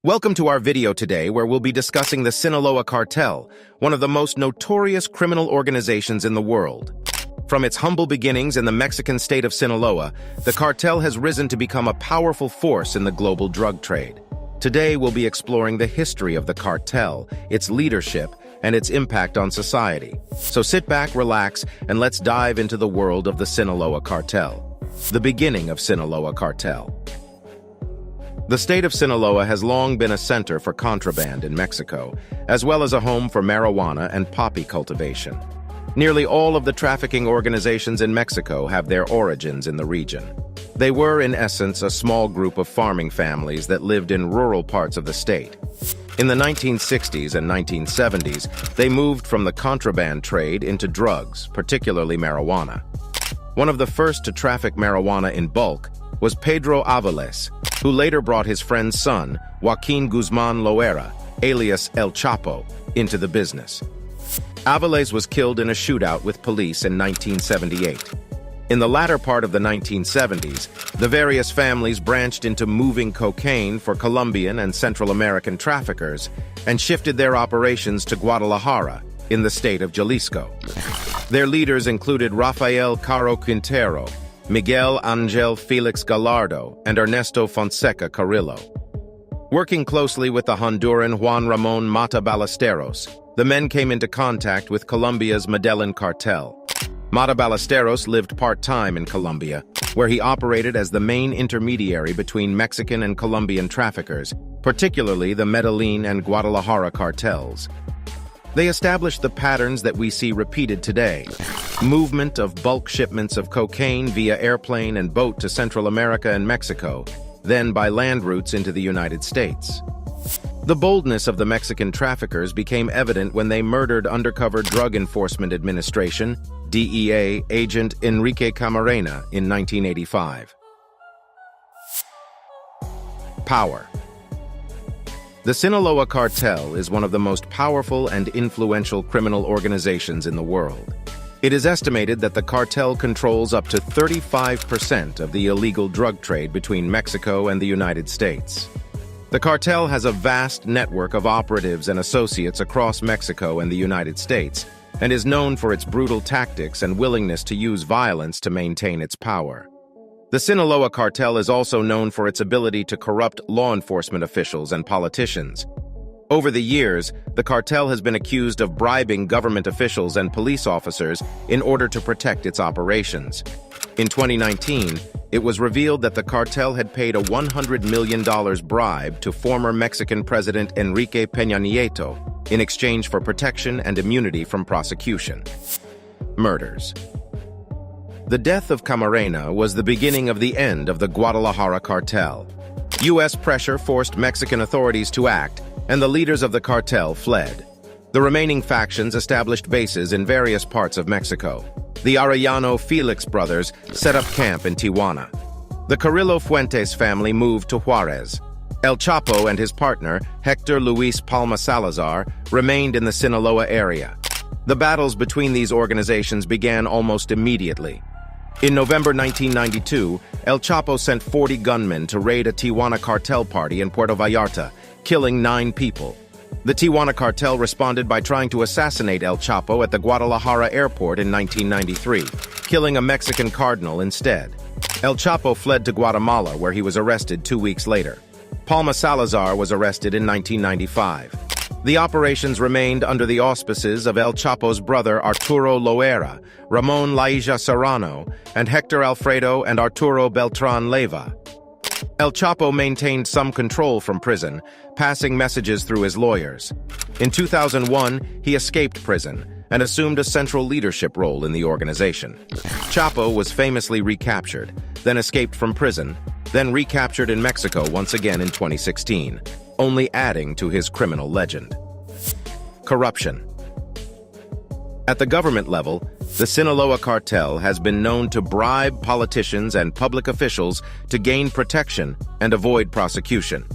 Welcome to our video today where we'll be discussing the Sinaloa Cartel, one of the most notorious criminal organizations in the world. From its humble beginnings in the Mexican state of Sinaloa, the cartel has risen to become a powerful force in the global drug trade. Today we'll be exploring the history of the cartel, its leadership, and its impact on society. So sit back, relax, and let's dive into the world of the Sinaloa Cartel. The beginning of Sinaloa Cartel. The state of Sinaloa has long been a center for contraband in Mexico, as well as a home for marijuana and poppy cultivation. Nearly all of the trafficking organizations in Mexico have their origins in the region. They were, in essence, a small group of farming families that lived in rural parts of the state. In the 1960s and 1970s, they moved from the contraband trade into drugs, particularly marijuana. One of the first to traffic marijuana in bulk was Pedro Aviles, who later brought his friend's son, Joaquin Guzman Loera, alias El Chapo, into the business. Aviles was killed in a shootout with police in 1978. In the latter part of the 1970s, the various families branched into moving cocaine for Colombian and Central American traffickers and shifted their operations to Guadalajara, in the state of Jalisco. Their leaders included Rafael Caro Quintero, Miguel Angel Felix Gallardo, and Ernesto Fonseca Carrillo. Working closely with the Honduran Juan Ramon Mata Ballesteros, the men came into contact with Colombia's Medellin cartel. Mata Ballesteros lived part-time in Colombia, where he operated as the main intermediary between Mexican and Colombian traffickers, particularly the Medellin and Guadalajara cartels. They established the patterns that we see repeated today: movement of bulk shipments of cocaine via airplane and boat to Central America and Mexico, then by land routes into the United States. The boldness of the Mexican traffickers became evident when they murdered Undercover Drug Enforcement Administration, DEA, agent Enrique Camarena in 1985. Power. The Sinaloa Cartel is one of the most powerful and influential criminal organizations in the world. It is estimated that the cartel controls up to 35% of the illegal drug trade between Mexico and the United States. The cartel has a vast network of operatives and associates across Mexico and the United States, and is known for its brutal tactics and willingness to use violence to maintain its power. The Sinaloa Cartel is also known for its ability to corrupt law enforcement officials and politicians. Over the years, the cartel has been accused of bribing government officials and police officers in order to protect its operations. In 2019, it was revealed that the cartel had paid a $100 million bribe to former Mexican President Enrique Peña Nieto in exchange for protection and immunity from prosecution. Murders. The death of Camarena was the beginning of the end of the Guadalajara cartel. U.S. pressure forced Mexican authorities to act, and the leaders of the cartel fled. The remaining factions established bases in various parts of Mexico. The Arellano Felix brothers set up camp in Tijuana. The Carrillo Fuentes family moved to Juarez. El Chapo and his partner, Hector Luis Palma Salazar, remained in the Sinaloa area. The battles between these organizations began almost immediately. In November 1992, El Chapo sent 40 gunmen to raid a Tijuana cartel party in Puerto Vallarta, killing 9 people. The Tijuana cartel responded by trying to assassinate El Chapo at the Guadalajara airport in 1993, killing a Mexican cardinal instead. El Chapo fled to Guatemala, where he was arrested 2 weeks later. Palma Salazar was arrested in 1995. The operations remained under the auspices of El Chapo's brother Arturo Loera, Ramon Lailla Serrano, and Hector Alfredo and Arturo Beltran Leyva. El Chapo maintained some control from prison, passing messages through his lawyers. In 2001, he escaped prison and assumed a central leadership role in the organization. Chapo was famously recaptured, then escaped from prison, then recaptured in Mexico once again in 2016, only adding to his criminal legend. Corruption. At the government level, the Sinaloa Cartel has been known to bribe politicians and public officials to gain protection and avoid prosecution.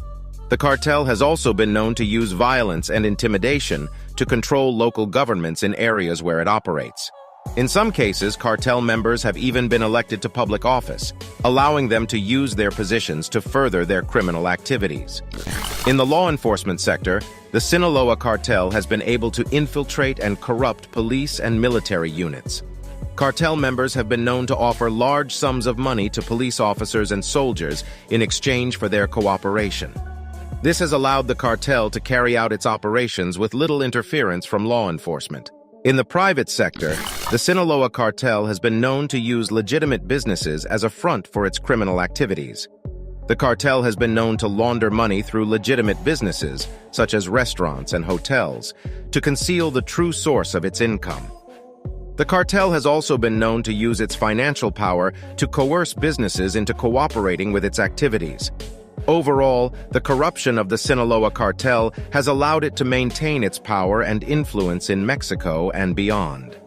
The cartel has also been known to use violence and intimidation to control local governments in areas where it operates. In some cases, cartel members have even been elected to public office, allowing them to use their positions to further their criminal activities. In the law enforcement sector, the Sinaloa Cartel has been able to infiltrate and corrupt police and military units. Cartel members have been known to offer large sums of money to police officers and soldiers in exchange for their cooperation. This has allowed the cartel to carry out its operations with little interference from law enforcement. In the private sector, the Sinaloa Cartel has been known to use legitimate businesses as a front for its criminal activities. The cartel has been known to launder money through legitimate businesses, such as restaurants and hotels, to conceal the true source of its income. The cartel has also been known to use its financial power to coerce businesses into cooperating with its activities. Overall, the corruption of the Sinaloa Cartel has allowed it to maintain its power and influence in Mexico and beyond.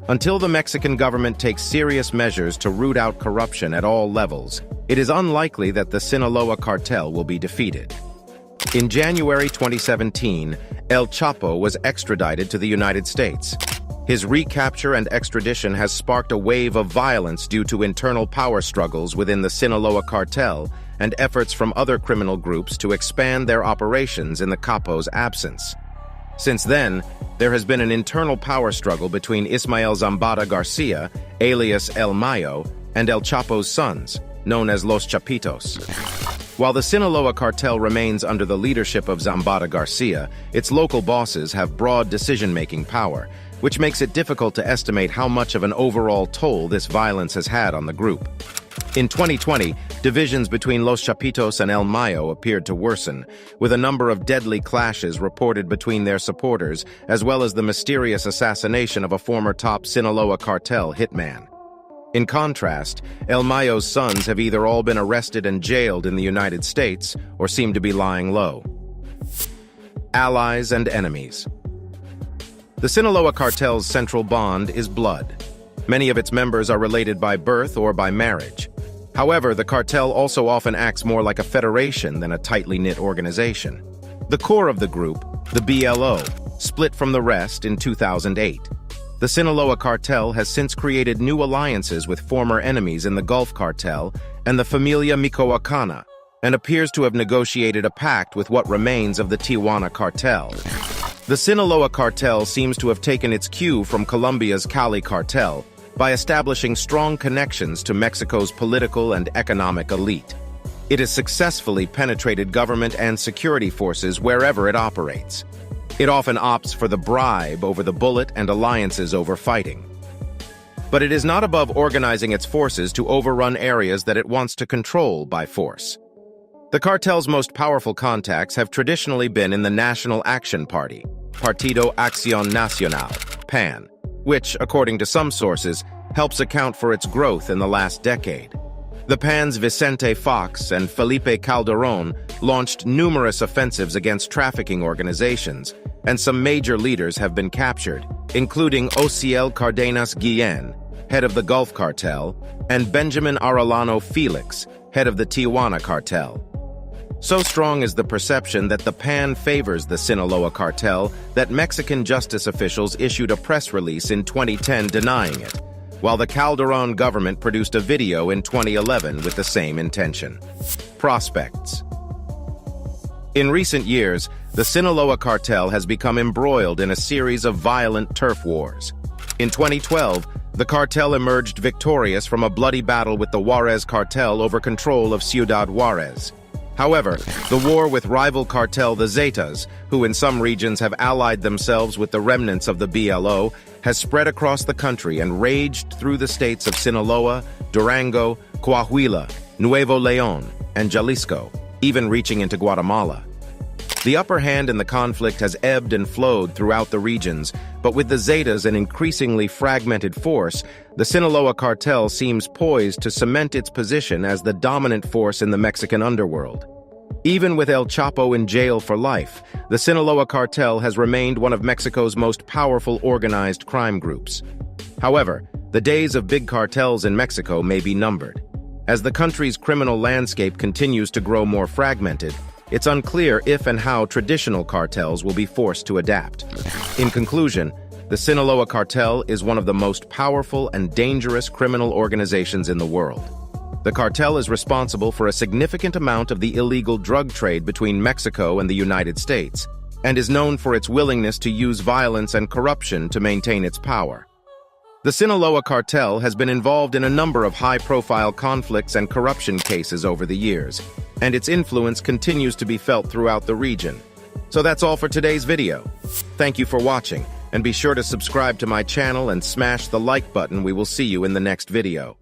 Until the Mexican government takes serious measures to root out corruption at all levels, it is unlikely that the Sinaloa Cartel will be defeated. In January 2017, El Chapo was extradited to the United States. His recapture and extradition has sparked a wave of violence due to internal power struggles within the Sinaloa Cartel and efforts from other criminal groups to expand their operations in the Chapo's absence. Since then, there has been an internal power struggle between Ismael Zambada Garcia, alias El Mayo, and El Chapo's sons, known as Los Chapitos. While the Sinaloa Cartel remains under the leadership of Zambada Garcia, its local bosses have broad decision-making power, which makes it difficult to estimate how much of an overall toll this violence has had on the group. In 2020, divisions between Los Chapitos and El Mayo appeared to worsen, with a number of deadly clashes reported between their supporters, as well as the mysterious assassination of a former top Sinaloa Cartel hitman. In contrast, El Mayo's sons have either all been arrested and jailed in the United States or seem to be lying low. Allies and enemies. The Sinaloa Cartel's central bond is blood. Many of its members are related by birth or by marriage. However, the cartel also often acts more like a federation than a tightly knit organization. The core of the group, the BLO, split from the rest in 2008. The Sinaloa Cartel has since created new alliances with former enemies in the Gulf Cartel and the Familia Michoacana, and appears to have negotiated a pact with what remains of the Tijuana Cartel. The Sinaloa Cartel seems to have taken its cue from Colombia's Cali Cartel by establishing strong connections to Mexico's political and economic elite. It has successfully penetrated government and security forces wherever it operates. It often opts for the bribe over the bullet and alliances over fighting. But it is not above organizing its forces to overrun areas that it wants to control by force. The cartel's most powerful contacts have traditionally been in the National Action Party, Partido Acción Nacional, PAN, which, according to some sources, helps account for its growth in the last decade. The PAN's Vicente Fox and Felipe Calderón launched numerous offensives against trafficking organizations, and some major leaders have been captured, including Ociel Cardenas Guillen, head of the Gulf Cartel, and Benjamin Arellano Felix, head of the Tijuana Cartel. So strong is the perception that the PAN favors the Sinaloa Cartel that Mexican justice officials issued a press release in 2010 denying it, while the Calderón government produced a video in 2011 with the same intention. Prospects. In recent years, the Sinaloa Cartel has become embroiled in a series of violent turf wars. In 2012, the cartel emerged victorious from a bloody battle with the Juarez Cartel over control of Ciudad Juarez. However, the war with rival cartel the Zetas, who in some regions have allied themselves with the remnants of the BLO, has spread across the country and raged through the states of Sinaloa, Durango, Coahuila, Nuevo León, and Jalisco, even reaching into Guatemala. The upper hand in the conflict has ebbed and flowed throughout the regions, but with the Zetas an increasingly fragmented force, the Sinaloa Cartel seems poised to cement its position as the dominant force in the Mexican underworld. Even with El Chapo in jail for life, the Sinaloa Cartel has remained one of Mexico's most powerful organized crime groups. However, the days of big cartels in Mexico may be numbered. As the country's criminal landscape continues to grow more fragmented, it's unclear if and how traditional cartels will be forced to adapt. In conclusion, The Sinaloa Cartel is one of the most powerful and dangerous criminal organizations in the world. The cartel is responsible for a significant amount of the illegal drug trade between Mexico and the United States, and is known for its willingness to use violence and corruption to maintain its power. The Sinaloa Cartel has been involved in a number of high-profile conflicts and corruption cases over the years, and its influence continues to be felt throughout the region. So that's all for today's video. Thank you for watching, and be sure to subscribe to my channel and smash the like button. We will see you in the next video.